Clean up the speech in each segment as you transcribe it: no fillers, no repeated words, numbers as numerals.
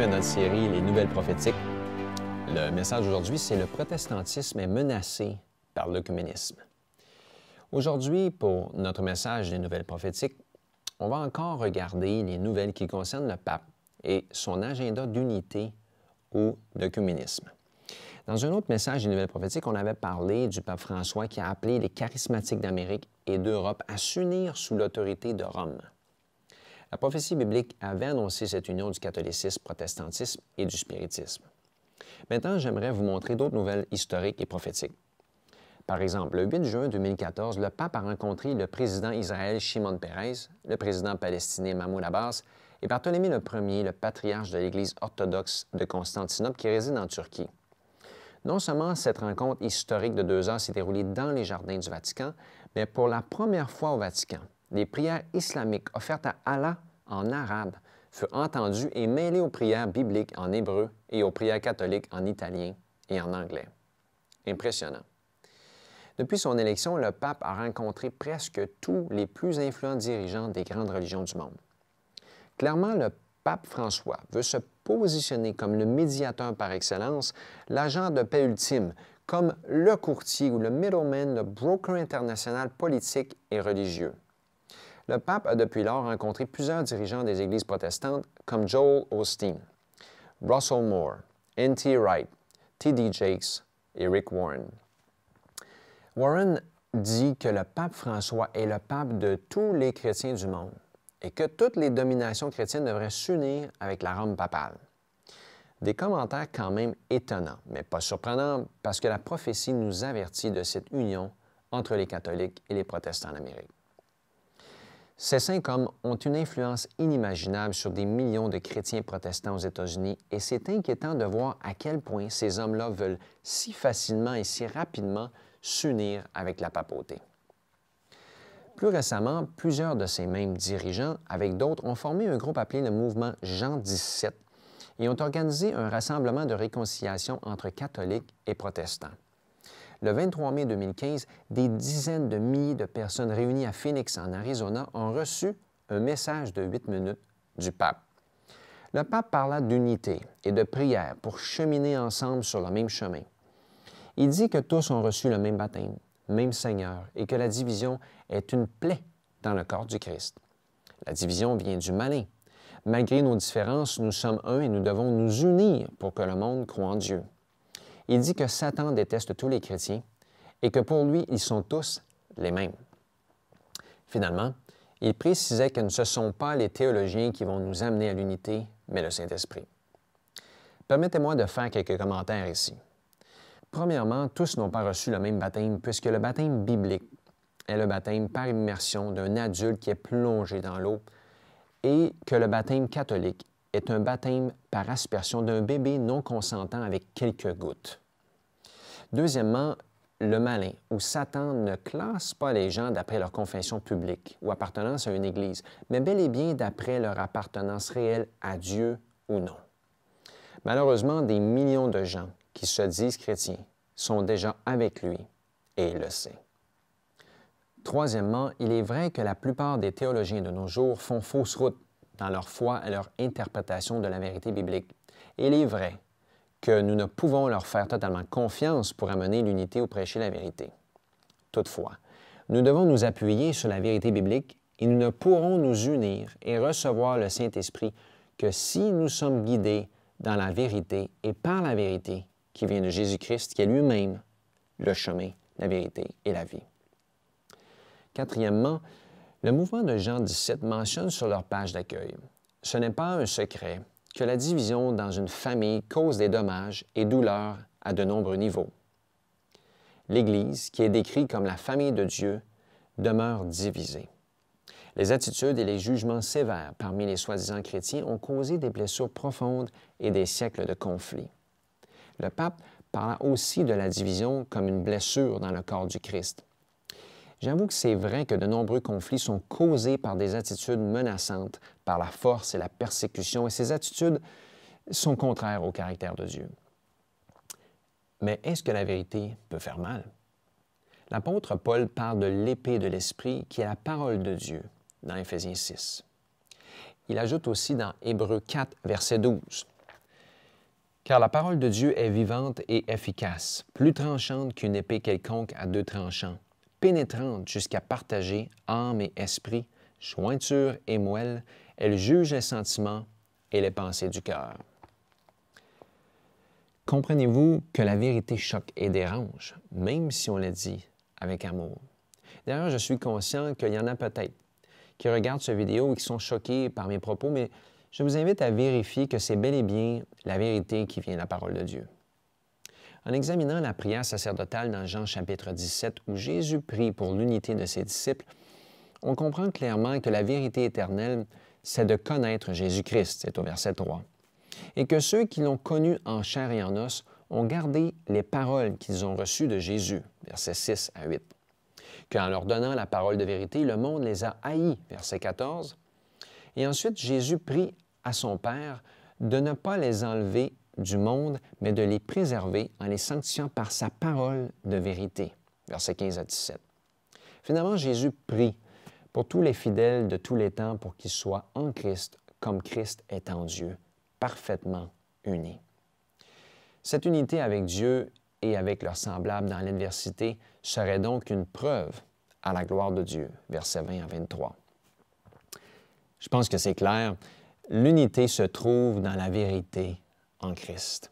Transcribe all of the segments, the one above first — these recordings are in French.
à notre série Les Nouvelles prophétiques. Le message aujourd'hui, c'est « Le protestantisme est menacé par l'œcuménisme ». Aujourd'hui, pour notre message des Nouvelles prophétiques, on va encore regarder les nouvelles qui concernent le pape et son agenda d'unité ou d'œcuménisme. Dans un autre message des Nouvelles prophétiques, on avait parlé du pape François qui a appelé les charismatiques d'Amérique et d'Europe à s'unir sous l'autorité de Rome. La prophétie biblique avait annoncé cette union du catholicisme, protestantisme et du spiritisme. Maintenant, j'aimerais vous montrer d'autres nouvelles historiques et prophétiques. Par exemple, le 8 juin 2014, le pape a rencontré le président Israël Shimon Peres, le président palestinien Mahmoud Abbas et Barthélemy Ier, le patriarche de l'Église orthodoxe de Constantinople qui réside en Turquie. Non seulement cette rencontre historique de 2 heures s'est déroulée dans les jardins du Vatican, mais pour la première fois au Vatican, les prières islamiques offertes à Allah en arabe furent entendues et mêlées aux prières bibliques en hébreu et aux prières catholiques en italien et en anglais. Impressionnant. Depuis son élection, le pape a rencontré presque tous les plus influents dirigeants des grandes religions du monde. Clairement, le pape François veut se positionner comme le médiateur par excellence, l'agent de paix ultime, comme le courtier ou le middleman, le broker international politique et religieux. Le pape a depuis lors rencontré plusieurs dirigeants des églises protestantes comme Joel Osteen, Russell Moore, N.T. Wright, T.D. Jakes et Rick Warren. Warren dit que le pape François est le pape de tous les chrétiens du monde et que toutes les dominations chrétiennes devraient s'unir avec la Rome papale. Des commentaires quand même étonnants, mais pas surprenants parce que la prophétie nous avertit de cette union entre les catholiques et les protestants en Amérique. Ces 5 hommes ont une influence inimaginable sur des millions de chrétiens protestants aux États-Unis et c'est inquiétant de voir à quel point ces hommes-là veulent si facilement et si rapidement s'unir avec la papauté. Plus récemment, plusieurs de ces mêmes dirigeants, avec d'autres, ont formé un groupe appelé le mouvement Jean XVII et ont organisé un rassemblement de réconciliation entre catholiques et protestants. Le 23 mai 2015, des dizaines de milliers de personnes réunies à Phoenix, en Arizona, ont reçu un message de 8 minutes du pape. Le pape parla d'unité et de prière pour cheminer ensemble sur le même chemin. Il dit que tous ont reçu le même baptême, même Seigneur, et que la division est une plaie dans le corps du Christ. La division vient du malin. Malgré nos différences, nous sommes un et nous devons nous unir pour que le monde croie en Dieu. Il dit que Satan déteste tous les chrétiens et que pour lui, ils sont tous les mêmes. Finalement, il précisait que ce ne sont pas les théologiens qui vont nous amener à l'unité, mais le Saint-Esprit. Permettez-moi de faire quelques commentaires ici. Premièrement, tous n'ont pas reçu le même baptême puisque le baptême biblique est le baptême par immersion d'un adulte qui est plongé dans l'eau et que le baptême catholique est un baptême par aspersion d'un bébé non consentant avec quelques gouttes. Deuxièmement, le malin, où Satan ne classe pas les gens d'après leur confession publique ou appartenance à une église, mais bel et bien d'après leur appartenance réelle à Dieu ou non. Malheureusement, des millions de gens qui se disent chrétiens sont déjà avec lui et il le sait. Troisièmement, il est vrai que la plupart des théologiens de nos jours font fausse route dans leur foi et leur interprétation de la vérité biblique. Et il est vrai que nous ne pouvons leur faire totalement confiance pour amener l'unité ou prêcher la vérité. Toutefois, nous devons nous appuyer sur la vérité biblique et nous ne pourrons nous unir et recevoir le Saint-Esprit que si nous sommes guidés dans la vérité et par la vérité qui vient de Jésus-Christ, qui est lui-même le chemin, la vérité et la vie. Quatrièmement, le mouvement de Jean XVII mentionne sur leur page d'accueil « Ce n'est pas un secret que la division dans une famille cause des dommages et douleurs à de nombreux niveaux. L'Église, qui est décrite comme la famille de Dieu, demeure divisée. Les attitudes et les jugements sévères parmi les soi-disant chrétiens ont causé des blessures profondes et des siècles de conflits. Le pape parla aussi de la division comme une blessure dans le corps du Christ. J'avoue que c'est vrai que de nombreux conflits sont causés par des attitudes menaçantes, par la force et la persécution, et ces attitudes sont contraires au caractère de Dieu. Mais est-ce que la vérité peut faire mal? L'apôtre Paul parle de l'épée de l'Esprit qui est la parole de Dieu dans Éphésiens 6. Il ajoute aussi dans Hébreux 4, verset 12, Car la parole de Dieu est vivante et efficace, plus tranchante qu'une épée quelconque à deux tranchants, pénétrante jusqu'à partager âme et esprit, jointure et moelle, elle juge les sentiments et les pensées du cœur. Comprenez-vous que la vérité choque et dérange, même si on la dit avec amour. D'ailleurs, je suis conscient qu'il y en a peut-être qui regardent cette vidéo et qui sont choqués par mes propos, mais je vous invite à vérifier que c'est bel et bien la vérité qui vient de la parole de Dieu. En examinant la prière sacerdotale dans Jean chapitre 17, où Jésus prie pour l'unité de ses disciples, on comprend clairement que la vérité éternelle, c'est de connaître Jésus-Christ, c'est au verset 3, et que ceux qui l'ont connu en chair et en os ont gardé les paroles qu'ils ont reçues de Jésus, versets 6 à 8. Qu'en leur donnant la parole de vérité, le monde les a haïs, verset 14. Et ensuite, Jésus prie à son Père de ne pas les enlever du monde, mais de les préserver en les sanctifiant par sa parole de vérité, versets 15 à 17. Finalement, Jésus prie pour tous les fidèles de tous les temps pour qu'ils soient en Christ, comme Christ est en Dieu, parfaitement unis. Cette unité avec Dieu et avec leurs semblables dans l'adversité serait donc une preuve à la gloire de Dieu, versets 20 à 23. Je pense que c'est clair, l'unité se trouve dans la vérité en Christ.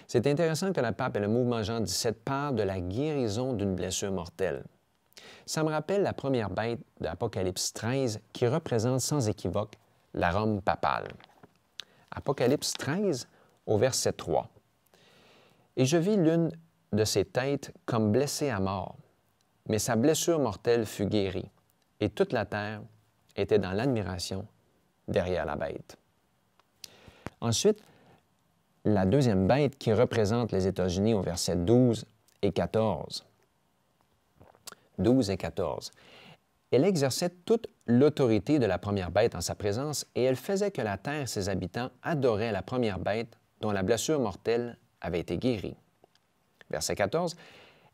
C'est intéressant que le pape et le mouvement Jean XVII parlent de la guérison d'une blessure mortelle. Ça me rappelle la première bête d'Apocalypse 13 qui représente sans équivoque la Rome papale. Apocalypse 13 au verset 3. « Et je vis l'une de ses têtes comme blessée à mort, mais sa blessure mortelle fut guérie, et toute la terre était dans l'admiration derrière la bête. » Ensuite, la deuxième bête qui représente les États-Unis au verset 12 et 14. 12 et 14. Elle exerçait toute l'autorité de la première bête en sa présence et elle faisait que la terre et ses habitants adoraient la première bête dont la blessure mortelle avait été guérie. Verset 14.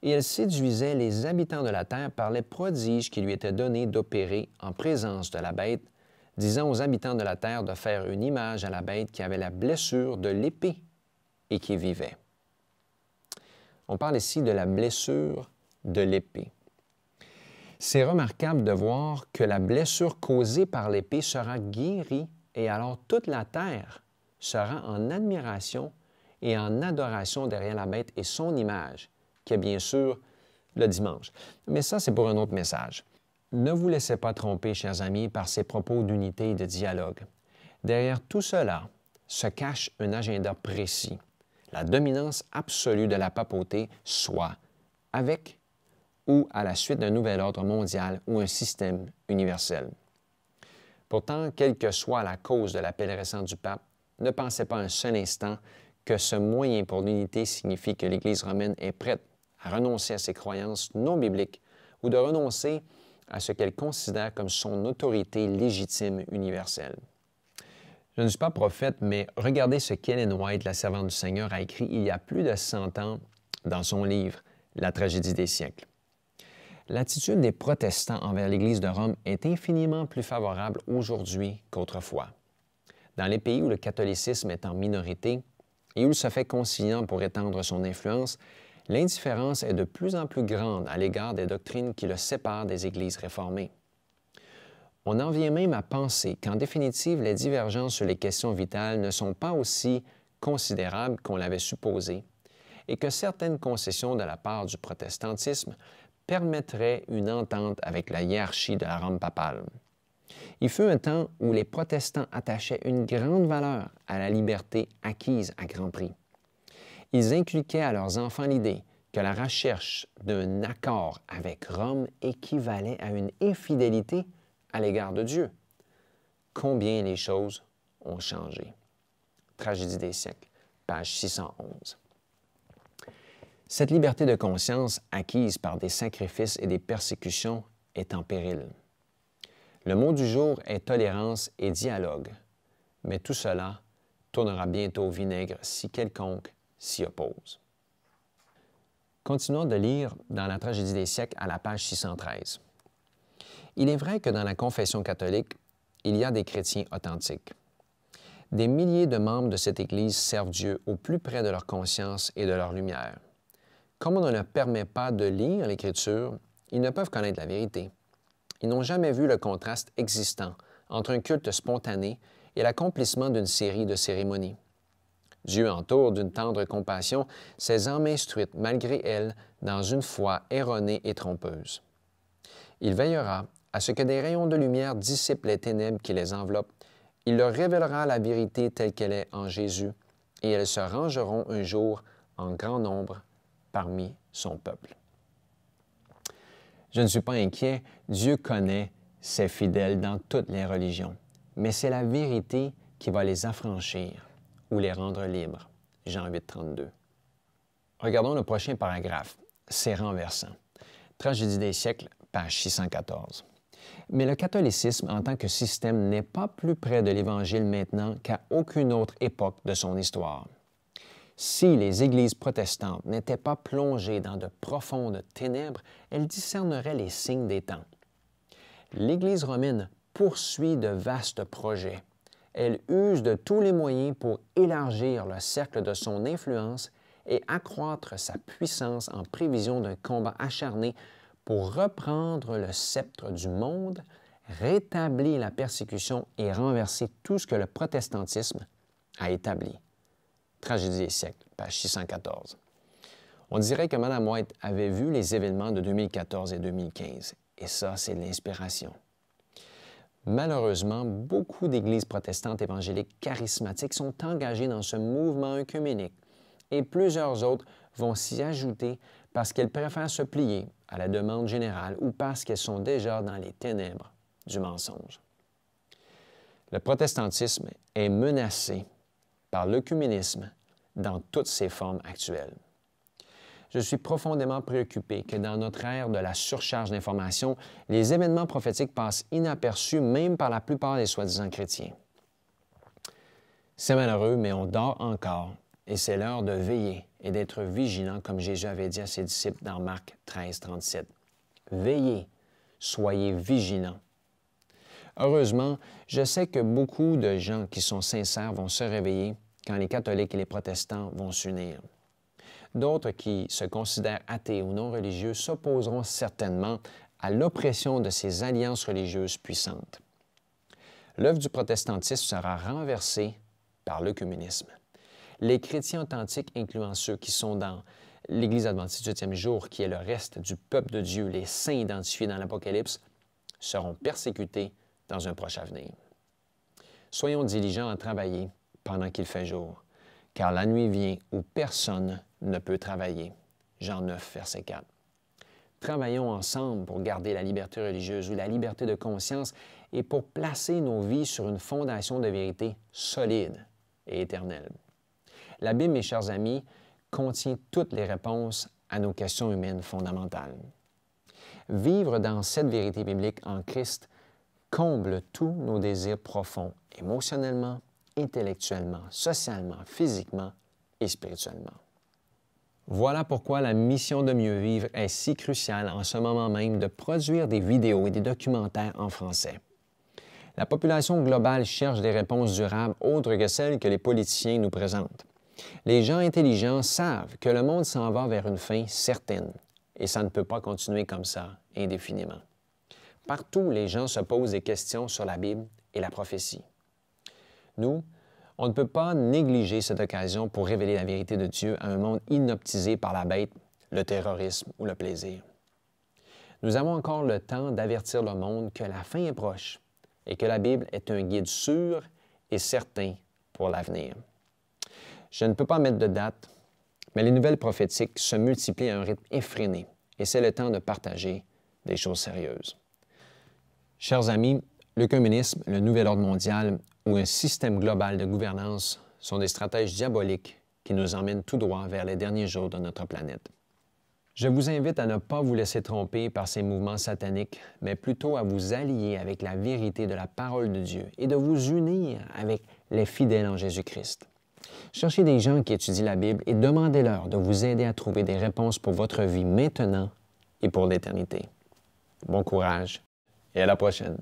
Et elle séduisait les habitants de la terre par les prodiges qui lui étaient donnés d'opérer en présence de la bête, disant aux habitants de la terre de faire une image à la bête qui avait la blessure de l'épée et qui vivait. On parle ici de la blessure de l'épée. C'est remarquable de voir que la blessure causée par l'épée sera guérie et alors toute la terre sera en admiration et en adoration derrière la bête et son image, qui est bien sûr le dimanche. Mais ça, c'est pour un autre message. Ne vous laissez pas tromper, chers amis, par ces propos d'unité et de dialogue. Derrière tout cela se cache un agenda précis, la dominance absolue de la papauté, soit avec ou à la suite d'un nouvel ordre mondial ou un système universel. Pourtant, quelle que soit la cause de l'appel récent du pape, ne pensez pas un seul instant que ce moyen pour l'unité signifie que l'Église romaine est prête à renoncer à ses croyances non bibliques ou de renoncer à ce qu'elle considère comme son autorité légitime universelle. Je ne suis pas prophète, mais regardez ce qu'Ellen White, la servante du Seigneur, a écrit il y a plus de 100 ans dans son livre « La tragédie des siècles ». L'attitude des protestants envers l'Église de Rome est infiniment plus favorable aujourd'hui qu'autrefois. Dans les pays où le catholicisme est en minorité et où il se fait conciliant pour étendre son influence, l'indifférence est de plus en plus grande à l'égard des doctrines qui le séparent des Églises réformées. On en vient même à penser qu'en définitive, les divergences sur les questions vitales ne sont pas aussi considérables qu'on l'avait supposé et que certaines concessions de la part du protestantisme permettrait une entente avec la hiérarchie de la Rome papale. Il fut un temps où les protestants attachaient une grande valeur à la liberté acquise à grand prix. Ils inculquaient à leurs enfants l'idée que la recherche d'un accord avec Rome équivalait à une infidélité à l'égard de Dieu. Combien les choses ont changé. Tragédie des siècles, page 611. Cette liberté de conscience acquise par des sacrifices et des persécutions est en péril. Le mot du jour est tolérance et dialogue, mais tout cela tournera bientôt au vinaigre si quelconque s'y oppose. Continuons de lire dans la Tragédie des siècles à la page 613. Il est vrai que dans la confession catholique, il y a des chrétiens authentiques. Des milliers de membres de cette Église servent Dieu au plus près de leur conscience et de leur lumière. Comme on ne leur permet pas de lire l'Écriture, ils ne peuvent connaître la vérité. Ils n'ont jamais vu le contraste existant entre un culte spontané et l'accomplissement d'une série de cérémonies. Dieu entoure d'une tendre compassion ces âmes instruites malgré elles dans une foi erronée et trompeuse. Il veillera à ce que des rayons de lumière dissipent les ténèbres qui les enveloppent. Il leur révélera la vérité telle qu'elle est en Jésus, et elles se rangeront un jour en grand nombre parmi son peuple. Je ne suis pas inquiet, Dieu connaît ses fidèles dans toutes les religions, mais c'est la vérité qui va les affranchir ou les rendre libres. Jean 8, 32. Regardons le prochain paragraphe. C'est renversant. Tragédie des siècles, page 614. Mais le catholicisme en tant que système n'est pas plus près de l'Évangile maintenant qu'à aucune autre époque de son histoire. Si les églises protestantes n'étaient pas plongées dans de profondes ténèbres, elles discerneraient les signes des temps. L'Église romaine poursuit de vastes projets. Elle use de tous les moyens pour élargir le cercle de son influence et accroître sa puissance en prévision d'un combat acharné pour reprendre le sceptre du monde, rétablir la persécution et renverser tout ce que le protestantisme a établi. Tragédie des siècles, page 614. On dirait que Mme White avait vu les événements de 2014 et 2015, et ça, c'est de l'inspiration. Malheureusement, beaucoup d'églises protestantes évangéliques charismatiques sont engagées dans ce mouvement œcuménique, et plusieurs autres vont s'y ajouter parce qu'elles préfèrent se plier à la demande générale ou parce qu'elles sont déjà dans les ténèbres du mensonge. Le protestantisme est menacé par l'œcuménisme dans toutes ses formes actuelles. Je suis profondément préoccupé que dans notre ère de la surcharge d'informations, les événements prophétiques passent inaperçus même par la plupart des soi-disant chrétiens. C'est malheureux, mais on dort encore et c'est l'heure de veiller et d'être vigilant comme Jésus avait dit à ses disciples dans Marc 13, 37. Veillez, soyez vigilants. Heureusement, je sais que beaucoup de gens qui sont sincères vont se réveiller quand les catholiques et les protestants vont s'unir. D'autres qui se considèrent athées ou non religieux s'opposeront certainement à l'oppression de ces alliances religieuses puissantes. L'œuvre du protestantisme sera renversée par l'œcuménisme. Les chrétiens authentiques, incluant ceux qui sont dans l'Église adventiste du 8e jour, qui est le reste du peuple de Dieu, les saints identifiés dans l'Apocalypse, seront persécutés dans un proche avenir. Soyons diligents à travailler pendant qu'il fait jour, car la nuit vient où personne ne peut travailler. Jean 9, verset 4. Travaillons ensemble pour garder la liberté religieuse ou la liberté de conscience et pour placer nos vies sur une fondation de vérité solide et éternelle. La Bible, mes chers amis, contient toutes les réponses à nos questions humaines fondamentales. Vivre dans cette vérité biblique en Christ comble tous nos désirs profonds, émotionnellement, intellectuellement, socialement, physiquement et spirituellement. Voilà pourquoi la mission de mieux vivre est si cruciale en ce moment même de produire des vidéos et des documentaires en français. La population globale cherche des réponses durables autres que celles que les politiciens nous présentent. Les gens intelligents savent que le monde s'en va vers une fin certaine et ça ne peut pas continuer comme ça indéfiniment. Partout, les gens se posent des questions sur la Bible et la prophétie. Nous, on ne peut pas négliger cette occasion pour révéler la vérité de Dieu à un monde inoptisé par la bête, le terrorisme ou le plaisir. Nous avons encore le temps d'avertir le monde que la fin est proche et que la Bible est un guide sûr et certain pour l'avenir. Je ne peux pas mettre de date, mais les nouvelles prophétiques se multiplient à un rythme effréné et c'est le temps de partager des choses sérieuses. Chers amis, l'œcuménisme, le nouvel ordre mondial ou un système global de gouvernance sont des stratèges diaboliques qui nous emmènent tout droit vers les derniers jours de notre planète. Je vous invite à ne pas vous laisser tromper par ces mouvements sataniques, mais plutôt à vous allier avec la vérité de la parole de Dieu et de vous unir avec les fidèles en Jésus-Christ. Cherchez des gens qui étudient la Bible et demandez-leur de vous aider à trouver des réponses pour votre vie maintenant et pour l'éternité. Bon courage et à la prochaine.